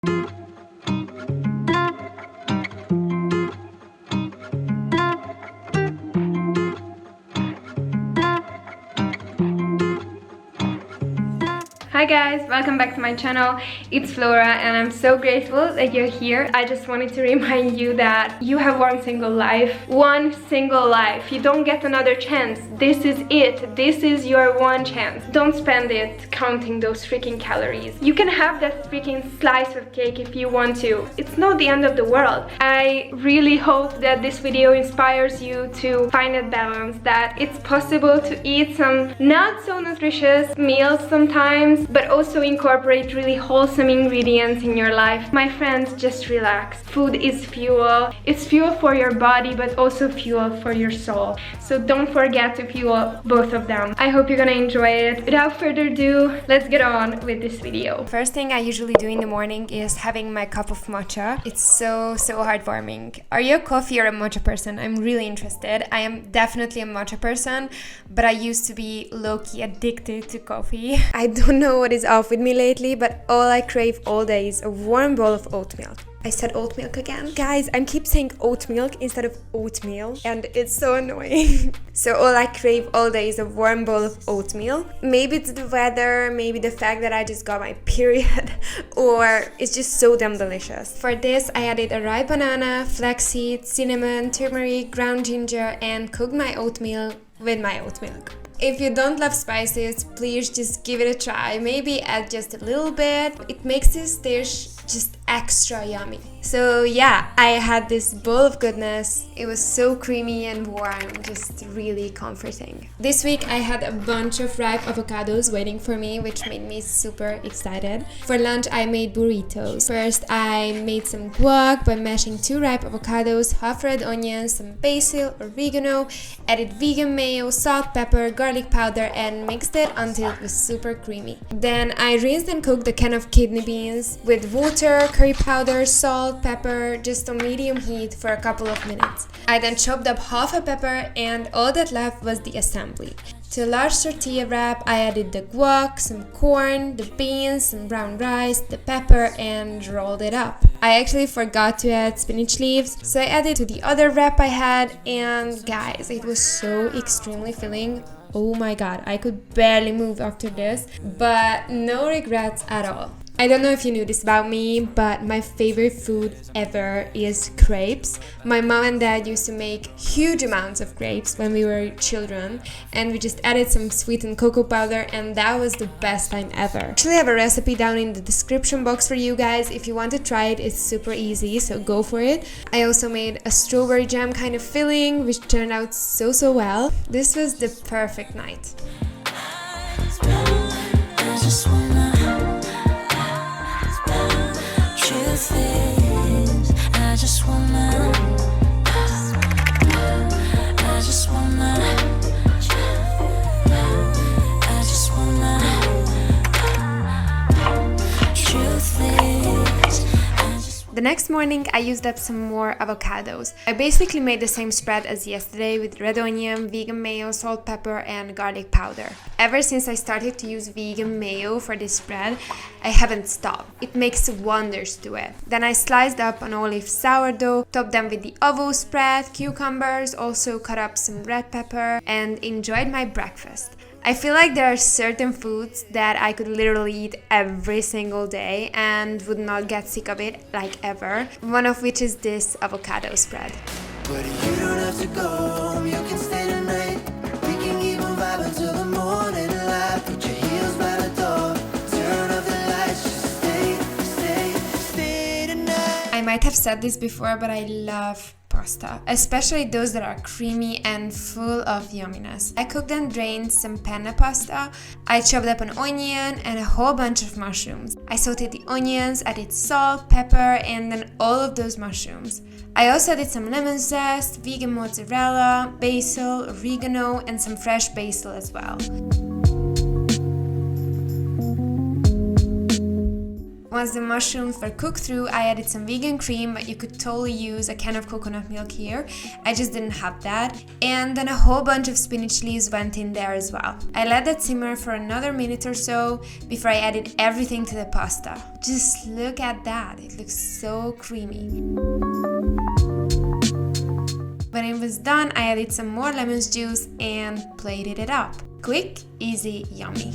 Hi guys, welcome back to my channel. It's Flora and I'm so grateful that you're here. I just wanted to remind you that you have one single life. One single life. You don't get another chance. This is it. This is your one chance. Don't spend it counting those freaking calories. You can have that freaking slice of cake if you want to. It's not the end of the world. I really hope that this video inspires you to find a balance, that it's possible to eat some not so nutritious meals sometimes, but also incorporate really wholesome ingredients in your life. My friends, just relax. Food is fuel. It's fuel for your body, but also fuel for your soul. So don't forget to fuel both of them. I hope you're gonna enjoy it. Without further ado, let's get on with this video. First thing I usually do in the morning is having my cup of matcha. It's so heartwarming. Are you a coffee or a matcha person? I'm really interested. I am definitely a matcha person, but I used to be low-key addicted to coffee. I don't know what is off with me lately, but all I crave all day is a warm bowl of oat milk. I said oat milk again. Guys, I keep saying oat milk instead of oatmeal, and it's so annoying. So all I crave all day is a warm bowl of oatmeal. Maybe it's the weather, maybe the fact that I just got my period, or it's just so damn delicious. For this, I added a ripe banana, flaxseed, cinnamon, turmeric, ground ginger, and cooked my oatmeal with my oat milk. If you don't love spices, please just give it a try. Maybe add just a little bit. It makes this dish just extra yummy. So yeah, I had this bowl of goodness. It was so creamy and warm, just really comforting. This week I had a bunch of ripe avocados waiting for me, which made me super excited. For lunch I made burritos. First I made some guac by mashing 2 ripe avocados, half red onions, some basil, oregano, added vegan mayo, salt, pepper, garlic powder, and mixed it until it was super creamy. Then I rinsed and cooked a can of kidney beans with water, curry powder, salt, pepper, just on medium heat for a couple of minutes. I then chopped up half a pepper and all that left was the assembly. To a large tortilla wrap, I added the guac, some corn, the beans, some brown rice, the pepper, and rolled it up. I actually forgot to add spinach leaves, so I added to the other wrap I had, and guys, it was so extremely filling. Oh my god, I could barely move after this, but no regrets at all. I don't know if you knew this about me, but my favorite food ever is crepes. My mom and dad used to make huge amounts of crepes when we were children, and we just added some sweetened cocoa powder, and that was the best time ever. I actually have a recipe down in the description box for you guys. If you want to try it, it's super easy, so go for it. I also made a strawberry jam kind of filling, which turned out so well. This was the perfect night. The next morning I used up some more avocados. I basically made the same spread as yesterday with red onion, vegan mayo, salt, pepper, and garlic powder. Ever since I started to use vegan mayo for this spread, I haven't stopped. It makes wonders to it. Then I sliced up an olive sourdough, topped them with the ovo spread, cucumbers, also cut up some red pepper, and enjoyed my breakfast. I feel like there are certain foods that I could literally eat every single day and would not get sick of it, like ever. One of which is this avocado spread. But you don't have to go home, you can stay tonight. We can even vibe until the morning light. Put your heels by the door, turn off the lights, just stay tonight. I might have said this before, but I love pasta, especially those that are creamy and full of yumminess. I cooked and drained some penne pasta. I chopped up an onion and a whole bunch of mushrooms. I sauteed the onions, added salt, pepper, and then all of those mushrooms. I also added some lemon zest, vegan mozzarella, basil, oregano, and some fresh basil as well. once the mushrooms were cooked through, I added some vegan cream, but you could totally use a can of coconut milk here. I just didn't have that. And then a whole bunch of spinach leaves went in there as well. I let that simmer for another minute or so before I added everything to the pasta. Just look at that, it looks so creamy. When it was done, I added some more lemon juice and plated it up. Quick, easy, yummy.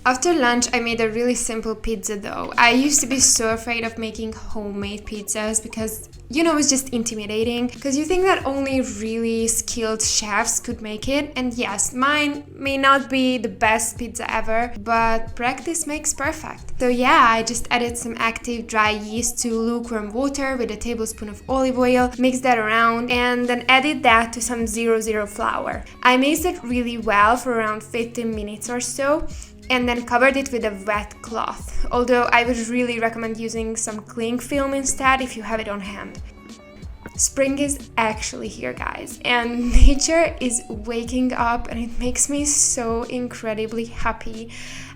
After lunch, I made a really simple pizza dough. I used to be so afraid of making homemade pizzas because, it's just intimidating. Because you think that only really skilled chefs could make it. And yes, mine may not be the best pizza ever, but practice makes perfect. So yeah, I just added some active dry yeast to lukewarm water with a tablespoon of olive oil, mixed that around, and then added that to some 00 flour. I mixed it really well for around 15 minutes or so, and then covered it with a wet cloth, although I would really recommend using some cling film instead if you have it on hand. Spring is actually here, guys, and nature is waking up, and it makes me so incredibly happy.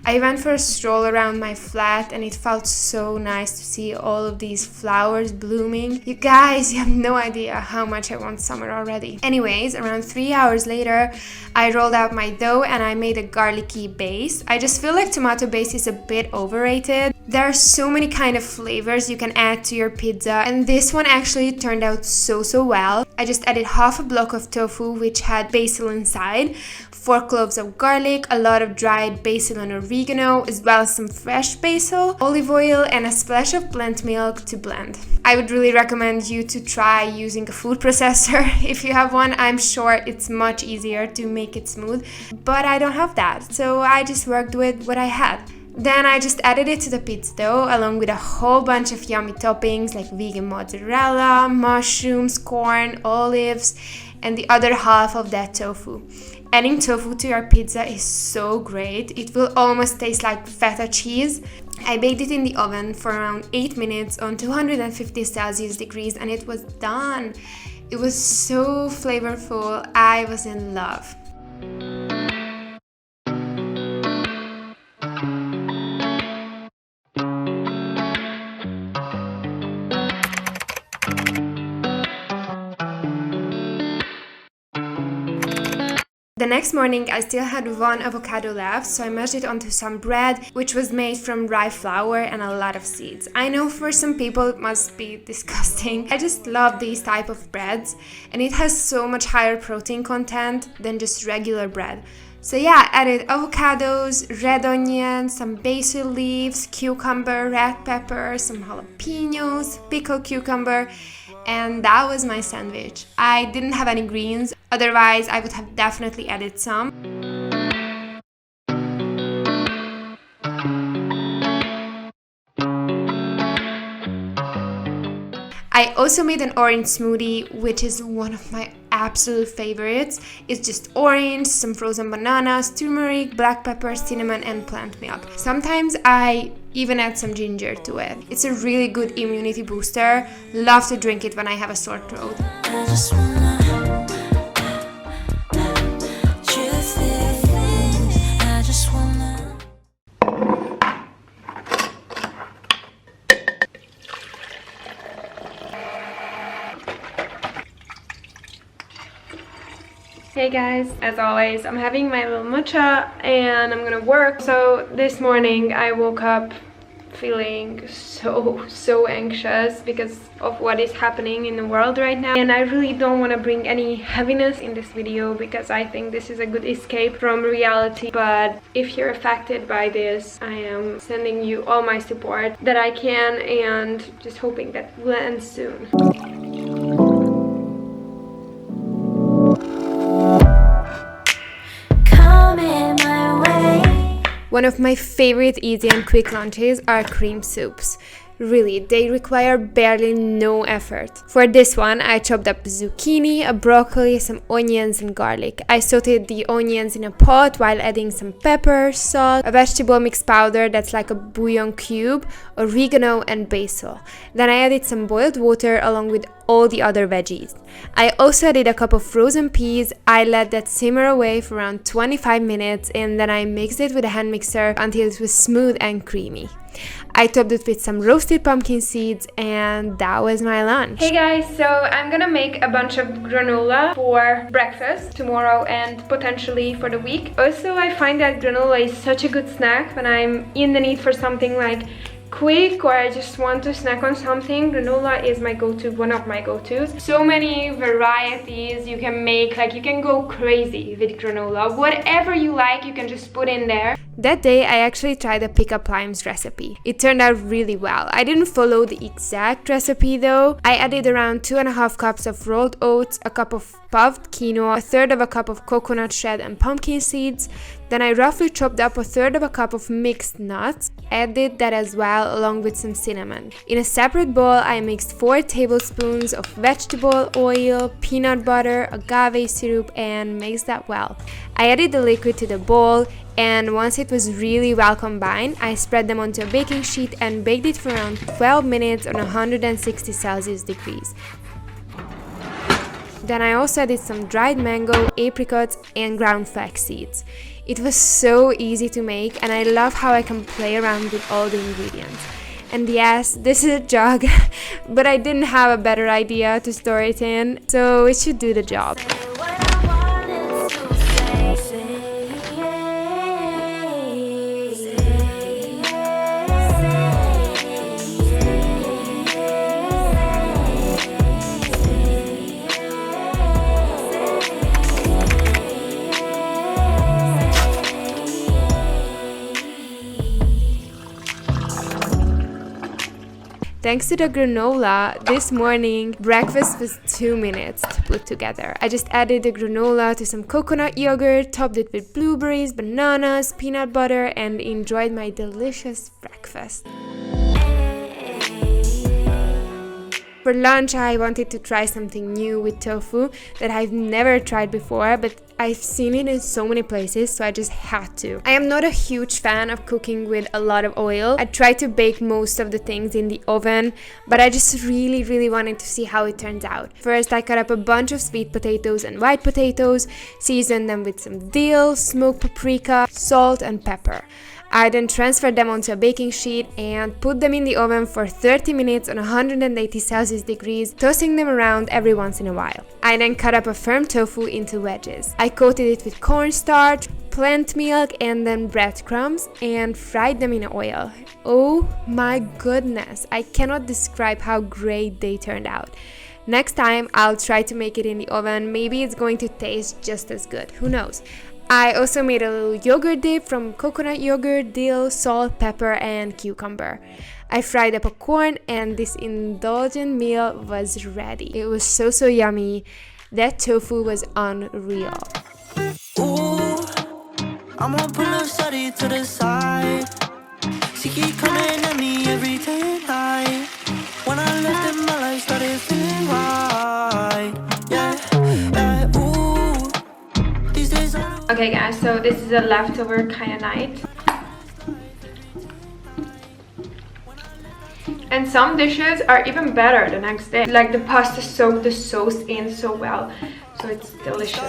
I went for a stroll around my flat and it felt so nice to see all of these flowers blooming. You guys, you have no idea how much I want summer already. Anyways, around 3 hours later, I rolled out my dough and I made a garlicky base. I just feel like tomato base is a bit overrated. There are so many kind of flavors you can add to your pizza, and this one actually turned out so well. I just added half a block of tofu which had basil inside, 4 cloves of garlic, a lot of dried basil and oregano, as well as some fresh basil, olive oil, and a splash of plant milk to blend. I would really recommend you to try using a food processor. If you have one, I'm sure it's much easier to make it smooth, but I don't have that, so I just worked with what I had. Then I just added it to the pizza dough along with a whole bunch of yummy toppings like vegan mozzarella, mushrooms, corn, olives, and the other half of that tofu. Adding tofu to your pizza is so great. It will almost taste like feta cheese. I baked it in the oven for around 8 minutes on 250 Celsius degrees and it was done. It was so flavorful. I was in love. The next morning I still had 1 avocado left, so I mashed it onto some bread which was made from rye flour and a lot of seeds. I know for some people it must be disgusting. I just love these type of breads and it has so much higher protein content than just regular bread. So yeah, I added avocados, red onions, some basil leaves, cucumber, red pepper, some jalapenos, pickled cucumber, and that was my sandwich. I didn't have any greens, otherwise I would have definitely added some. I also made an orange smoothie, which is one of my absolute favorites. It's just orange, some frozen bananas, turmeric, black pepper, cinnamon, and plant milk. Sometimes I even add some ginger to it. It's a really good immunity booster. Love to drink it when I have a sore throat. Hey guys, as always, I'm having my little matcha and I'm gonna work. So this morning I woke up feeling so anxious because of what is happening in the world right now, and I really don't want to bring any heaviness in this video because I think this is a good escape from reality. But if you're affected by this, I am sending you all my support that I can and just hoping that will end soon. One of my favorite easy and quick lunches are cream soups. Really, they require barely no effort. For this one, I chopped up zucchini, a broccoli, some onions and garlic. I sauteed the onions in a pot while adding some pepper, salt, a vegetable mix powder that's like a bouillon cube, oregano and basil. Then I added some boiled water along with all the other veggies. I also added a cup of frozen peas. I let that simmer away for around 25 minutes and then I mixed it with a hand mixer until it was smooth and creamy. I topped it with some roasted pumpkin seeds and that was my lunch. Hey guys, so I'm gonna make a bunch of granola for breakfast tomorrow and potentially for the week. Also, I find that granola is such a good snack when I'm in the need for something like quick or I just want to snack on something. Granola is my go-to, one of my go-tos. So many varieties you can make, like you can go crazy with granola. Whatever you like, you can just put in there. That day, I actually tried the pick up limes recipe. It turned out really well. I didn't follow the exact recipe though. I added around 2.5 cups of rolled oats, a cup of puffed quinoa, a third of a cup of coconut shred and pumpkin seeds. Then I roughly chopped up a third of a cup of mixed nuts, added that as well along with some cinnamon. In a separate bowl, I mixed 4 tablespoons of vegetable oil, peanut butter, agave syrup and mixed that well. I added the liquid to the bowl and once it was really well combined, I spread them onto a baking sheet and baked it for around 12 minutes on 160 Celsius degrees. Then I also added some dried mango, apricots and ground flax seeds. It was so easy to make and I love how I can play around with all the ingredients. And yes, this is a jug, but I didn't have a better idea to store it in, so it should do the job. Thanks to the granola, this morning breakfast was 2 minutes to put together. I just added the granola to some coconut yogurt, topped it with blueberries, bananas, peanut butter, and enjoyed my delicious breakfast. For lunch, I wanted to try something new with tofu that I've never tried before, but I've seen it in so many places, so I just had to. I am not a huge fan of cooking with a lot of oil. I try to bake most of the things in the oven, but I just really wanted to see how it turns out. First, I cut up a bunch of sweet potatoes and white potatoes, seasoned them with some dill, smoked paprika, salt and pepper. I then transferred them onto a baking sheet and put them in the oven for 30 minutes on 180 Celsius degrees, tossing them around every once in a while. I then cut up a firm tofu into wedges. I coated it with cornstarch, plant milk and then breadcrumbs and fried them in oil. Oh my goodness, I cannot describe how great they turned out. Next time I'll try to make it in the oven, maybe it's going to taste just as good, who knows. I also made a little yogurt dip from coconut yogurt, dill, salt, pepper, and cucumber. I fried up a corn and this indulgent meal was ready. It was so yummy. That tofu was unreal. Ooh, I'm gonna pull up shawty to the side. She keep coming at me every day and night. When I left it, my life started feeling right. Yeah, ooh. These days Okay guys, so this is a leftover kind of night. And some dishes are even better the next day. Like the pasta soaked the sauce in so well. So it's delicious.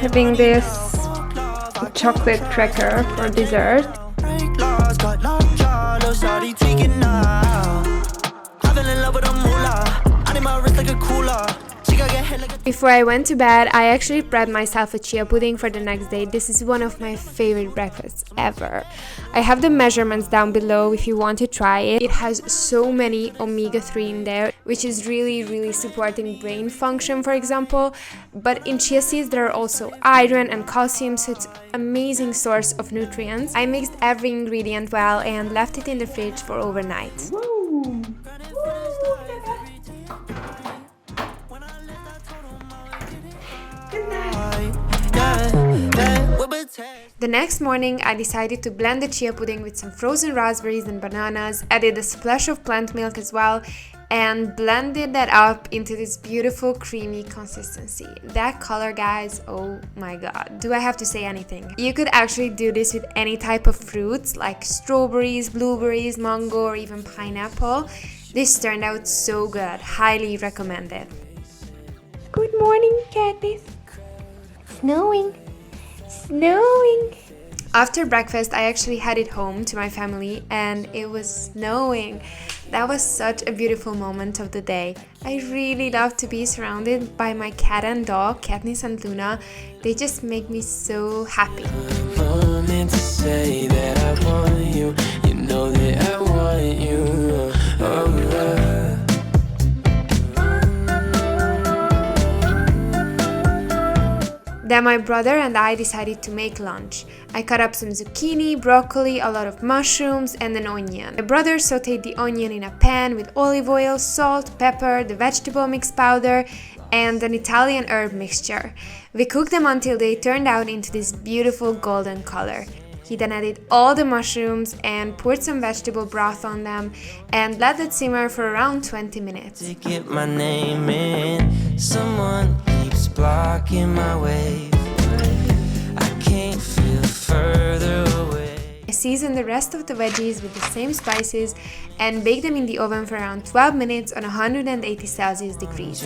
Having this chocolate cracker for dessert. Before I went to bed, I actually prepped myself a chia pudding for the next day. This is one of my favorite breakfasts ever. I have the measurements down below if you want to try it. It has so many omega-3 in there, which is really supporting brain function, for example. But in chia seeds there are also iron and calcium, so it's an amazing source of nutrients. I mixed every ingredient well and left it in the fridge for overnight. Woo. The next morning, I decided to blend the chia pudding with some frozen raspberries and bananas, added a splash of plant milk as well, and blended that up into this beautiful creamy consistency. That color, guys, oh my god, do I have to say anything? You could actually do this with any type of fruits like strawberries, blueberries, mango, or even pineapple. This turned out so good, highly recommended. Good morning, Katniss. Snowing. After breakfast, I actually headed home to my family and it was snowing. That was such a beautiful moment of the day. I really love to be surrounded by my cat and dog, Katniss and Luna. They just make me so happy. Then my brother and I decided to make lunch. I cut up some zucchini, broccoli, a lot of mushrooms and an onion. My brother sauteed the onion in a pan with olive oil, salt, pepper, the vegetable mix powder and an Italian herb mixture. We cooked them until they turned out into this beautiful golden color. He then added all the mushrooms and poured some vegetable broth on them and let that simmer for around 20 minutes. To get my name in, someone keeps blocking my way. I can't feel further away. I seasoned the rest of the veggies with the same spices and baked them in the oven for around 12 minutes on 180 Celsius degrees.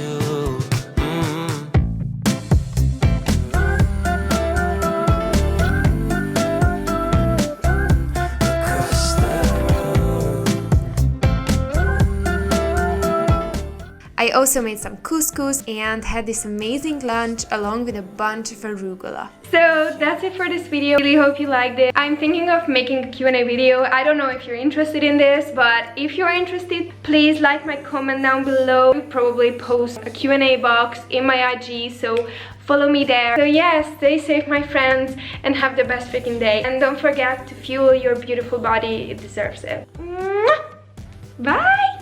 I also made some couscous and had this amazing lunch along with a bunch of arugula. So that's it for this video. Really hope you liked it. I'm thinking of making a Q&A video. I don't know if you're interested in this, but if you're interested, please like my comment down below. I'll probably post a Q&A box in my IG, so follow me there. So yeah, stay safe my friends and have the best freaking day. And don't forget to fuel your beautiful body, it deserves it. Bye!